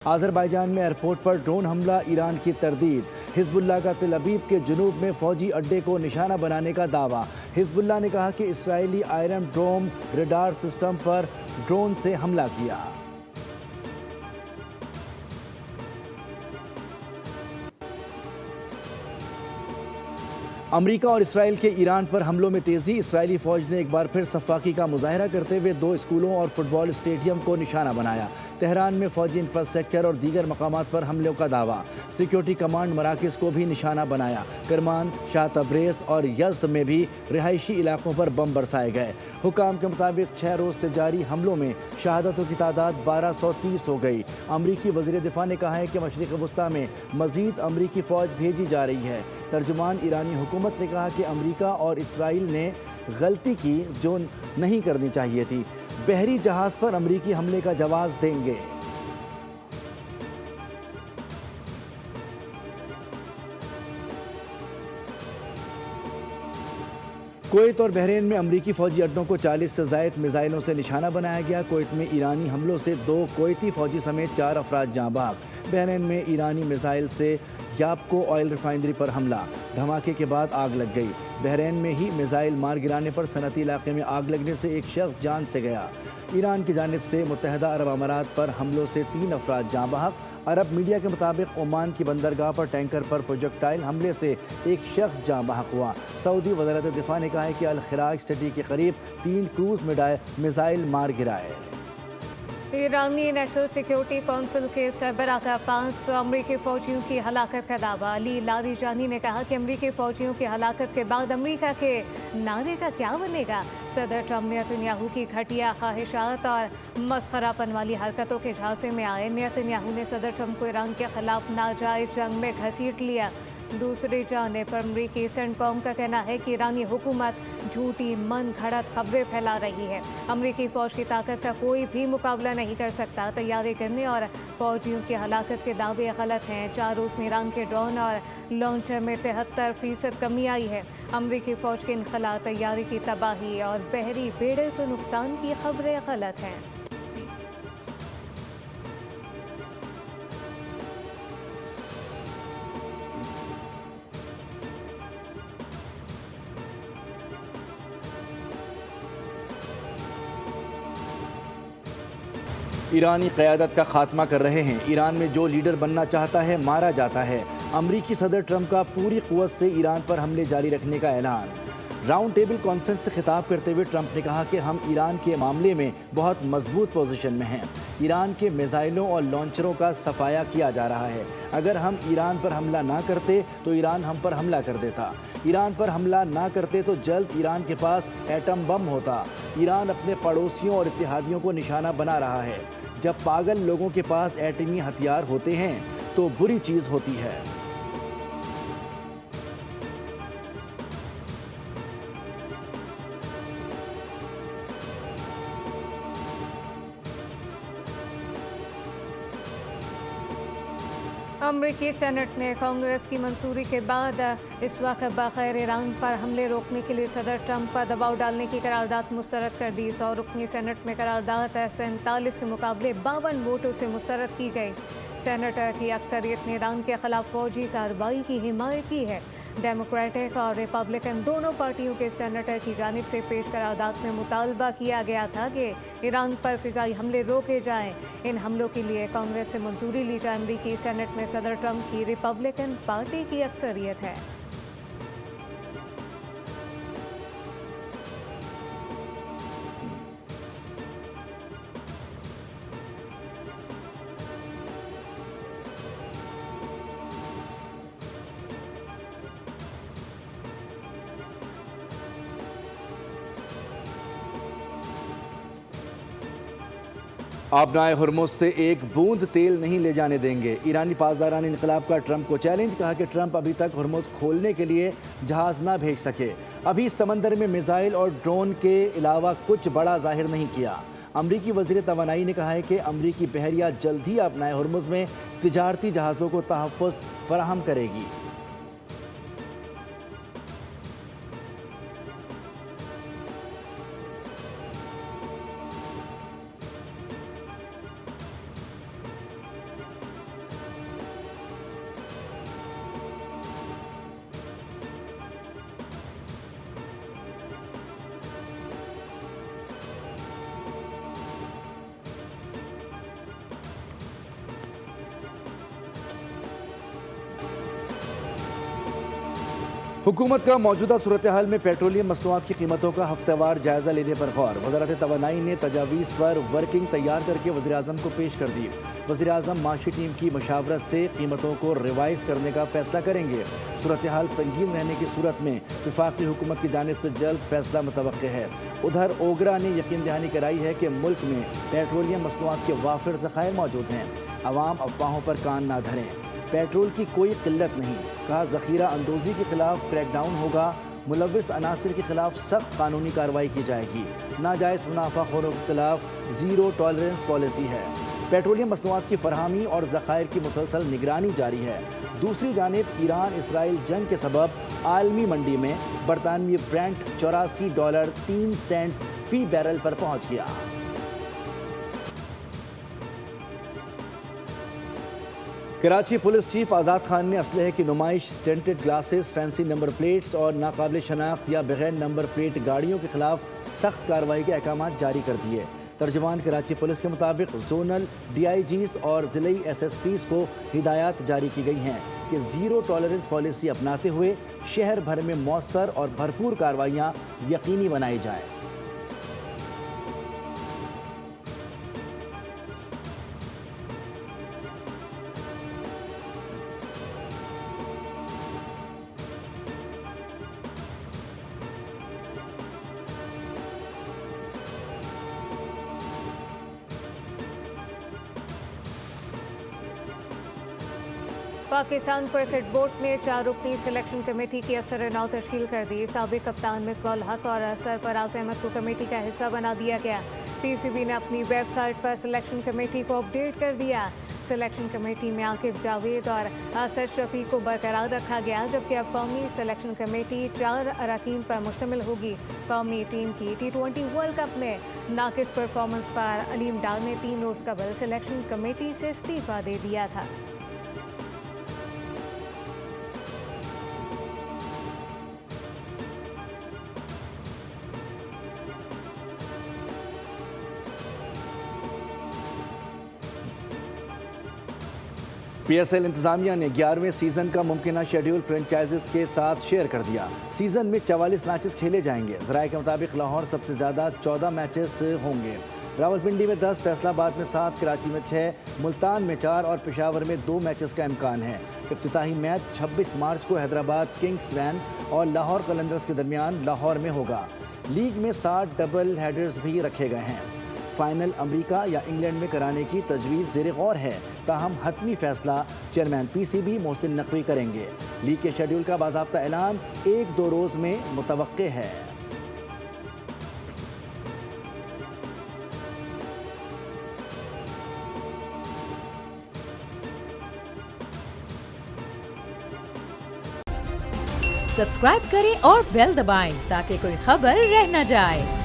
Azerbaijan में airport पर drone हमला, ईरान की तरदीद। हिजबुल्लाह का तेल अवीव के जुनूब में फौजी अड्डे को निशाना बनाने का दावा। हिजबुल्लाह ने कहा कि इसराइली आयरन डोम रडार सिस्टम पर ड्रोन से हमला किया। अमेरिका और इसराइल के ईरान पर हमलों में तेज़ी। इसराइली फ़ौज ने एक बार फिर सफ़ाकी का मुजाहरा करते हुए 2 स्कूलों और फुटबॉल स्टेडियम को निशाना बनाया। तेहरान में फ़ौजी इंफ्रास्ट्रक्चर और दीगर मकामात पर हमलों का दावा। सिक्योरिटी कमांड मराकज़ को भी निशाना बनाया। करमान, शाह तब्रेज़ और यज़्द में भी रिहायशी इलाकों पर बम बरसाए गए। हुकाम के मुताबिक 6 रोज़ से जारी हमलों में शहादतों की तादाद 1230 हो गई। अमरीकी वज़ीर दिफ़ा ने कहा है कि मशरिक़ वस्ता में मज़ीद अमरीकी फ़ौज भेजी जा रही है। तर्जुमान ईरानी हुकूमत ने कहा कि अमरीका और इसराइल ने गलती की जो नहीं करनी चाहिए थी। बहरी जहाज़ पर अमरीकी हमले का जवाब देंगे। कुवैत और बहरीन में अमरीकी फ़ौजी अड्डों को 40 से ज़ायद मिसाइलों से निशाना बनाया गया। कुवैत में ईरानी हमलों से 2 कुवैती फ़ौजी समेत 4 अफराद जाँ बहक। बहरीन में ईरानी मिसाइल से याबको ऑयल रिफाइनरी पर हमला, धमाके के बाद आग लग गई। बहरीन में ही मिसाइल मार गिराने पर सनती इलाके में आग लगने से एक शख्स जान से गया। ईरान की जानिब से मुत्तहदा अरब अमारात पर हमलों से 3 अफराद जाँ बहक। अरब मीडिया के मुताबिक ओमान की बंदरगाह पर टैंकर पर प्रोजेक्टाइल हमले से एक शख्स जाँ बहक हुआ। सऊदी वज़ारत दिफ़ा ने कहा है कि अल खराज सिटी के करीब 3 क्रूज़ मिसाइल मार गिराए। ईरानी नेशनल सिक्योरिटी काउंसिल के सरबराह का 500 अमरीकी फ़ौजियों की हलाकत का दावा। अली लारीजानी ने कहा कि अमरीकी फ़ौजियों की हलाकत के बाद अमरीका के नारे का क्या बनेगा। सदर ट्रम्प नेतन्याहू की घटिया ख्वाहिशात और मस्खरापन वाली हरकतों के झांसे में आए। नेतन्याहू ने सदर ट्रम्प को ईरान के खिलाफ नाजायज़ जंग में घसीट लिया। दूसरी जानिब अमरीकी सेंटकॉम का कहना है कि ईरानी हुकूमत झूठी मन घड़त खबरें फैला रही है। अमरीकी फ़ौज की ताकत का कोई भी मुकाबला नहीं कर सकता। तैयारी करने और फ़ौजियों की हलाकत के दावे गलत हैं। 4 रोज़ में ईरान के ड्रोन और लॉन्चर में 73% कमी आई है। अमरीकी फ़ौज के इनखला, तैयारी की तबाही और बहरी बेड़े को नुकसान की खबरें गलत हैं। ईरानी क़यादत का खात्मा कर रहे हैं। ईरान में जो लीडर बनना चाहता है मारा जाता है। अमरीकी सदर ट्रंप का पूरी क़ुव्वत से ईरान पर हमले जारी रखने का ऐलान। राउंड टेबल कॉन्फ्रेंस से खिताब करते हुए ट्रंप ने कहा कि हम ईरान के मामले में बहुत मजबूत पोजीशन में हैं। ईरान के मिसाइलों और लॉन्चरों का सफाया किया जा रहा है। अगर हम ईरान पर हमला ना करते तो ईरान हम पर हमला कर देता। ईरान पर हमला ना करते तो जल्द ईरान के पास एटम बम होता। ईरान अपने पड़ोसियों और इत्तेहादियों को निशाना बना रहा है। जब पागल लोगों के पास एटमी हथियार होते हैं तो बुरी चीज़ होती है। अमरीकी सेनेट ने कांग्रेस की मंजूरी के बाद इस वक्त बग़ैर ईरान पर हमले रोकने के लिए सदर ट्रंप पर दबाव डालने की करारदाद मुस्तरद कर दी। 100 रुकनी सेनेट में करारदाद 47 के मुकाबले 52 वोटों से मुस्तरद की गई। सेनेटर की अक्सरियत ने ईरान के खिलाफ फौजी कार्रवाई की हिमायत की है। डेमोक्रेटिक और रिपब्लिकन दोनों पार्टियों के सेनेटर की जानिब से पेश करारदाद में मुतालबा किया गया था कि ईरान पर फ़िज़ाई हमले रोके जाएं। इन हमलों के लिए कांग्रेस से मंजूरी ली जाए। अमरीकी सेनेट में सदर ट्रंप की रिपब्लिकन पार्टी की अक्सरियत है। आबनाए हुर्मुज़ से एक बूंद तेल नहीं ले जाने देंगे। ईरानी पासदारान इनकलाब का ट्रंप को चैलेंज। कहा कि ट्रंप अभी तक हुर्मुज़ खोलने के लिए जहाज़ ना भेज सके। अभी समंदर में मिसाइल और ड्रोन के अलावा कुछ बड़ा जाहिर नहीं किया। अमरीकी वज़ीर तवानाई ने कहा है कि अमरीकी बहरिया जल्द ही आबनाए हुर्मुज़ में तिजारती जहाज़ों को तहफ़्फ़ुज़ फराहम करेगी। हुकूमत का मौजूदा सूरत हाल में पेट्रोलियम मसनूआत की कीमतों का हफ्तेवार जायजा लेने पर गौर। वज़ारत तवानाई ने तजावीज़ पर वर्किंग तैयार करके वज़ीर-ए-आज़म को पेश कर दी। वज़ीर-ए-आज़म माशी टीम की मशावरत से कीमतों को रिवाइज़ करने का फैसला करेंगे। सूरत हाल संगीन रहने की सूरत में वफाकी हुकूमत की जानिब से जल्द फैसला मुतवक्के है। उधर ओगरा ने यकीन दहानी कराई है कि मुल्क में पेट्रोलियम मसनूआत के वाफिर ज़खायर मौजूद हैं। अवाम अफवाहों पर कान ना धरें, पेट्रोल की कोई किल्लत नहीं। कहा ज़ख़ीरा अंदोज़ी के खिलाफ क्रैकडाउन होगा, मुलव्विस अनासिर के खिलाफ सख्त कानूनी कार्रवाई की जाएगी। नाजायज़ मुनाफाखोरों के खिलाफ ज़ीरो टॉलरेंस पॉलिसी है। पेट्रोलियम मसनूआत की फरहमी और ज़खायर की मुसलसल निगरानी जारी है। दूसरी जानिब ईरान इसराइल जंग के सबब आलमी मंडी में बरतानवी ब्रेंट $84.03 फ़ी बैरल पर पहुँच गया। कराची पुलिस चीफ आज़ाद खान ने असलहे की नुमाइश, tinted glasses, fancy number plates और नाकाबिल शनाख्त या बगैर नंबर प्लेट गाड़ियों के खिलाफ सख्त कार्रवाई के अहकाम जारी कर दिए। तर्जुमान कराची पुलिस के मुताबिक जोनल DIGs और ज़िले SSPs को हिदायत जारी की गई हैं कि ज़ीरो टॉलरेंस पॉलिसी अपनाते हुए शहर भर में मौसर और भरपूर कार्रवाइयाँ यकीनी बनाई जाएँ। पाकिस्तान क्रिकेट बोर्ड ने 4 रुकनी सिलेक्शन कमेटी की असर-ए-नौ तश्कील कर दी। साबिक कप्तान मिसबाह-उल हक और सरफराज अहमद को कमेटी का हिस्सा बना दिया गया। PCB ने अपनी वेबसाइट पर सिलेक्शन कमेटी को अपडेट कर दिया। सिलेक्शन कमेटी में आकिब जावेद और असद शफी को बरकरार रखा गया, जबकि अब कौमी सिलेक्शन कमेटी 4 अरकान पर मुश्तमिल होगी। कौमी टीम की T20 वर्ल्ड कप में नाकिस परफॉर्मेंस पर अलीम डार ने 3 रोज़ कबल सिलेक्शन कमेटी से इस्तीफा दे दिया था। PSL इंतजामिया ने 11वें सीज़न का मुमकिना शेड्यूल फ्रेंचाइजीज के साथ शेयर कर दिया। सीज़न में 44 मैचेस खेले जाएंगे। ज़राए के मुताबिक लाहौर सबसे ज़्यादा 14 मैचेस होंगे। रावलपिंडी में 10, फैसलाबाद में 7, कराची में 6, मुल्तान में 4 और पेशावर में 2 मैचेस का इम्कान है। इफ्तिताही मैच 26 मार्च को हैदराबाद किंग्स वैन और लाहौर कलंदर्स के दरमियान लाहौर में होगा। लीग में 7 डबल हेडर्स भी रखे गए हैं। फाइनल अमेरिका या इंग्लैंड में कराने की तजवीज़ ज़ेर गौर है, ताहम हतमी फैसला चेयरमैन PCB मोहसिन नकवी करेंगे। लीग के शेड्यूल का बाज़ाब्ता ऐलान 1-2 रोज़ में मुतवक्के है। सब्सक्राइब करें और बेल दबाएं ताकि कोई खबर रह न जाए।